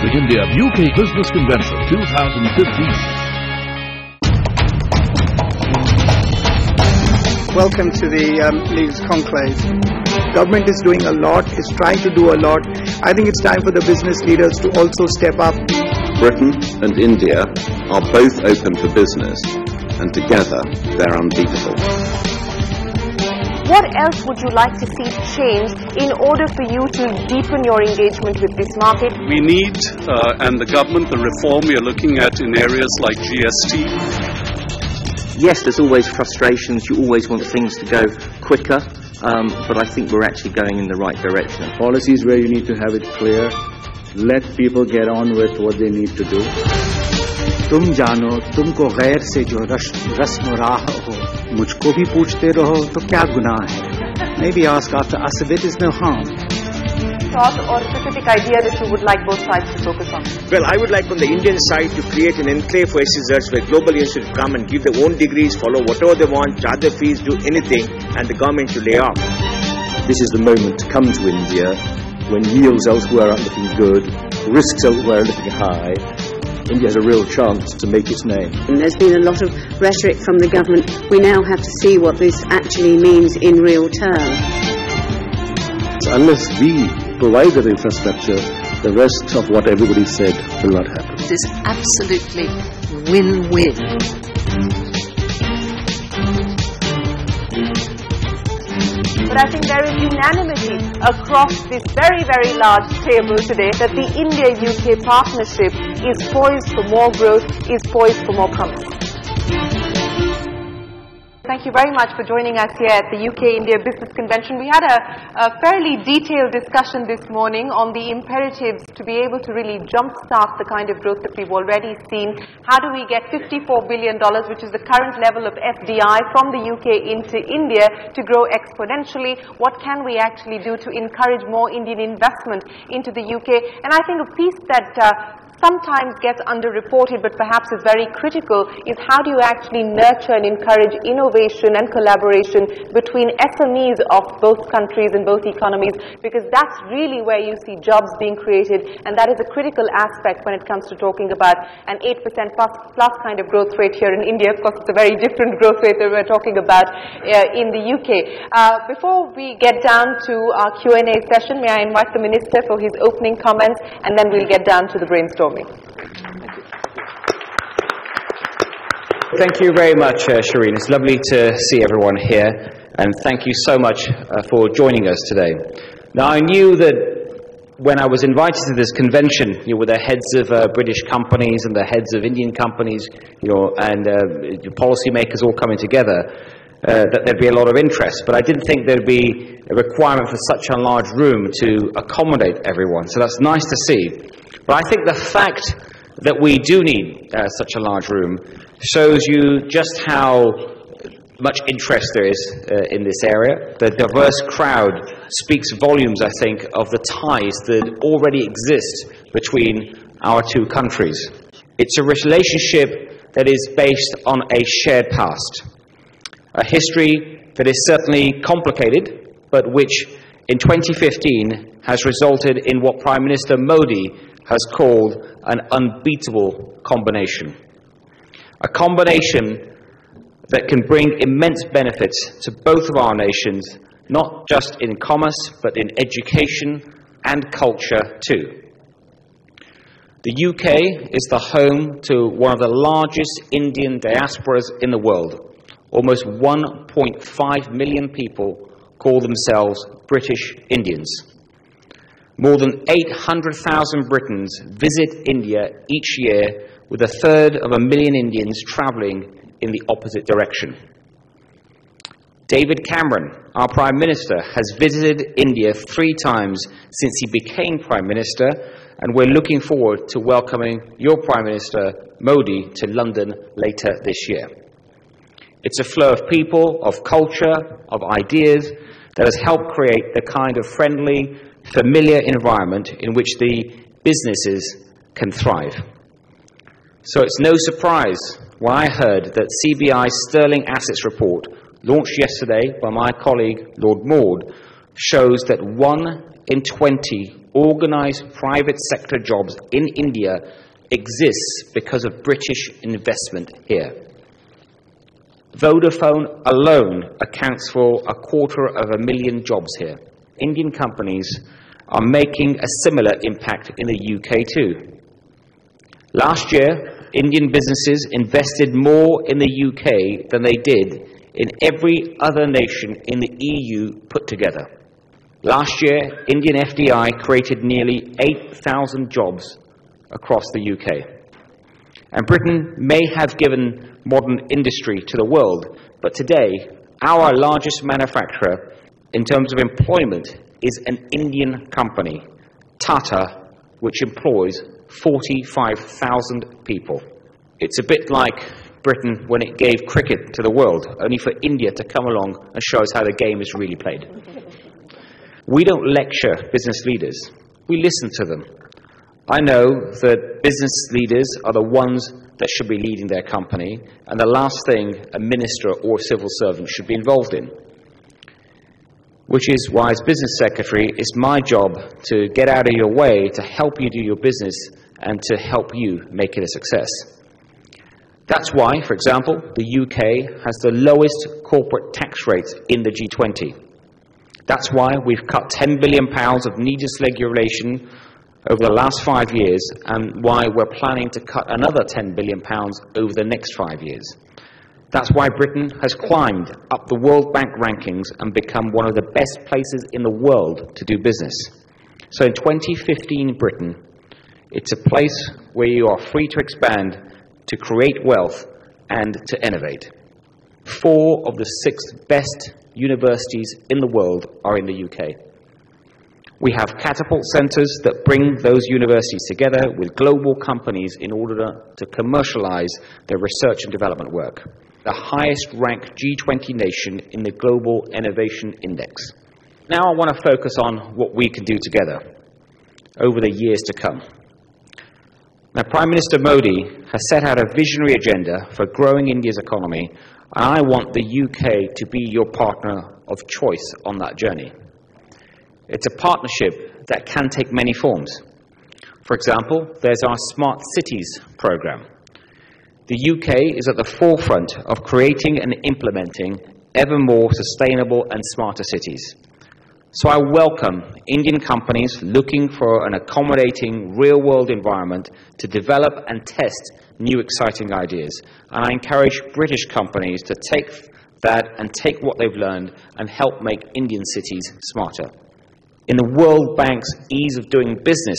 the India-UK Business Convention 2015. Welcome to the Leaders Conclave. Government is doing a lot, is trying to do a lot. I think it's time for the business leaders to also step up. Britain and India are both open for business, and together they're unbeatable. What else would you like to see change in order for you to deepen your engagement with this market? We need, and the government, the reform we are looking at in areas like GST. Yes, there's always frustrations. You always want things to go quicker, but I think we're actually going in the right direction. Policies where you need to have it clear, let people get on with what they need to do. तुम जानो तुमको गैर से जो रस्म राह हो मुझको भी पूछते रहो तो क्या गुनाह है? Maybe ask after us a bit is no harm. Thought or specific idea that you would like both sides to focus on? Well, I would like on the Indian side to create an enclave for SEZs where global institutes come and give their own degrees, follow whatever they want, charge their fees, do anything, and the government to lay off. This is the moment to come to India when yields elsewhere are looking good, risks elsewhere are looking high. India has a real chance to make its name. And there's been a lot of rhetoric from the government. We now have to see what this actually means in real terms. Unless we provide the infrastructure, the rest of what everybody said will not happen. It is absolutely win-win. But I think there is unanimity across this very, very large table today that the India-UK partnership is poised for more growth, is poised for more promise. Thank you very much for joining us here at the UK-India Business Convention. We had a fairly detailed discussion this morning on the imperatives to be able to really jumpstart the kind of growth that we've already seen. How do we get $54 billion, which is the current level of FDI from the UK into India, to grow exponentially? What can we actually do to encourage more Indian investment into the UK? And I think a piece that sometimes gets underreported but perhaps is very critical is how do you actually nurture and encourage innovation and collaboration between SMEs of both countries and both economies, because that's really where you see jobs being created, and that is a critical aspect when it comes to talking about an 8% plus kind of growth rate here in India. Of course, it's a very different growth rate that we're talking about in the UK. Before we get down to our Q&A session, may I invite the Minister for his opening comments, and then we'll get down to the brainstorming. Thank you very much, Shereen. It's lovely to see everyone here, and thank you so much for joining us today. Now, I knew that when I was invited to this convention, with the heads of British companies and the heads of Indian companies, and policymakers all coming together, that there'd be a lot of interest. But I didn't think there'd be a requirement for such a large room to accommodate everyone. So that's nice to see. But I think the fact that we do need such a large room shows you just how much interest there is in this area. The diverse crowd speaks volumes, I think, of the ties that already exist between our two countries. It's a relationship that is based on a shared past, a history that is certainly complicated, but which in 2015 has resulted in what Prime Minister Modi has called an unbeatable combination. A combination that can bring immense benefits to both of our nations, not just in commerce, but in education and culture too. The UK is the home to one of the largest Indian diasporas in the world. Almost 1.5 million people call themselves British Indians. More than 800,000 Britons visit India each year, with 1/3 Indians travelling in the opposite direction. David Cameron, our Prime Minister, has visited India 3 times since he became Prime Minister, and we're looking forward to welcoming your Prime Minister, Modi, to London later this year. It's a flow of people, of culture, of ideas that has helped create the kind of friendly, familiar environment in which the businesses can thrive. So it's no surprise when I heard that CBI's Sterling Assets Report, launched yesterday by my colleague Lord Maud, shows that 1 in 20 organised private sector jobs in India exists because of British investment here. Vodafone alone accounts for 250,000 jobs here. Indian companies are making a similar impact in the UK too. Last year, Indian businesses invested more in the UK than they did in every other nation in the EU put together. Last year, Indian FDI created nearly 8,000 jobs across the UK. And Britain may have given modern industry to the world, but today, our largest manufacturer in terms of employment is an Indian company, Tata, which employs 45,000 people. It's a bit like Britain when it gave cricket to the world, only for India to come along and show us how the game is really played. We don't lecture business leaders. We listen to them. I know that business leaders are the ones that should be leading their company, and the last thing a minister or civil servant should be involved in. Which is why, as business secretary, it's my job to get out of your way to help you do your business and to help you make it a success. That's why, for example, the UK has the lowest corporate tax rates in the G20. That's why we've cut £10 billion of needless regulation over the last 5 years, and why we're planning to cut another £10 billion over the next 5 years. That's why Britain has climbed up the World Bank rankings and become one of the best places in the world to do business. So in 2015 Britain, it's a place where you are free to expand, to create wealth, and to innovate. 4 of the 6 best universities in the world are in the UK. We have catapult centres that bring those universities together with global companies in order to commercialise their research and development work. The highest ranked G20 nation in the Global Innovation Index. Now I want to focus on what we can do together over the years to come. Now, Prime Minister Modi has set out a visionary agenda for growing India's economy, and I want the UK to be your partner of choice on that journey. It's a partnership that can take many forms. For example, there's our Smart Cities programme. The UK is at the forefront of creating and implementing ever more sustainable and smarter cities. So I welcome Indian companies looking for an accommodating real-world environment to develop and test new exciting ideas. And I encourage British companies to take that and take what they've learned and help make Indian cities smarter. In the World Bank's Ease of Doing Business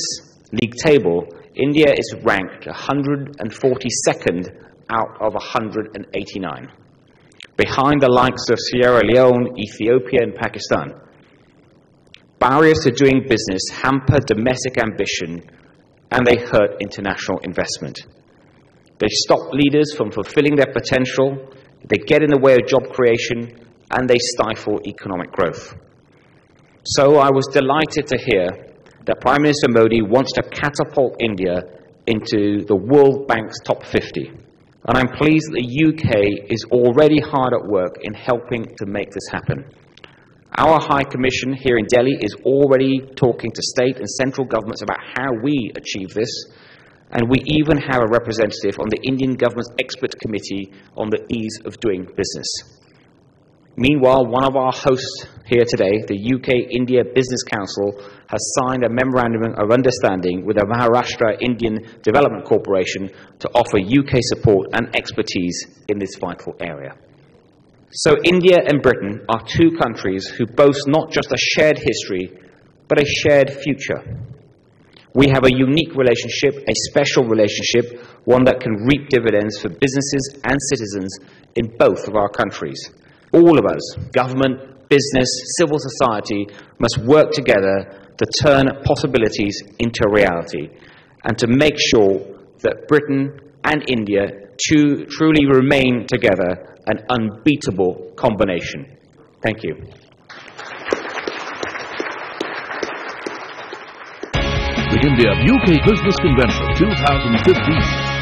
League table, India is ranked 142nd out of 189, behind the likes of Sierra Leone, Ethiopia, and Pakistan. Barriers to doing business hamper domestic ambition, and they hurt international investment. They stop leaders from fulfilling their potential, they get in the way of job creation, and they stifle economic growth. So I was delighted to hear that Prime Minister Modi wants to catapult India into the World Bank's top 50. And I'm pleased that the UK is already hard at work in helping to make this happen. Our High Commission here in Delhi is already talking to state and central governments about how we achieve this, and we even have a representative on the Indian government's expert committee on the ease of doing business. Meanwhile, one of our hosts here today, the UK-India Business Council, has signed a memorandum of understanding with the Maharashtra Indian Development Corporation to offer UK support and expertise in this vital area. So India and Britain are 2 countries who boast not just a shared history, but a shared future. We have a unique relationship, a special relationship, one that can reap dividends for businesses and citizens in both of our countries. All of us, government, business, civil society, must work together to turn possibilities into reality and to make sure that Britain and India truly remain together an unbeatable combination. Thank you. The India-UK Business Convention 2015.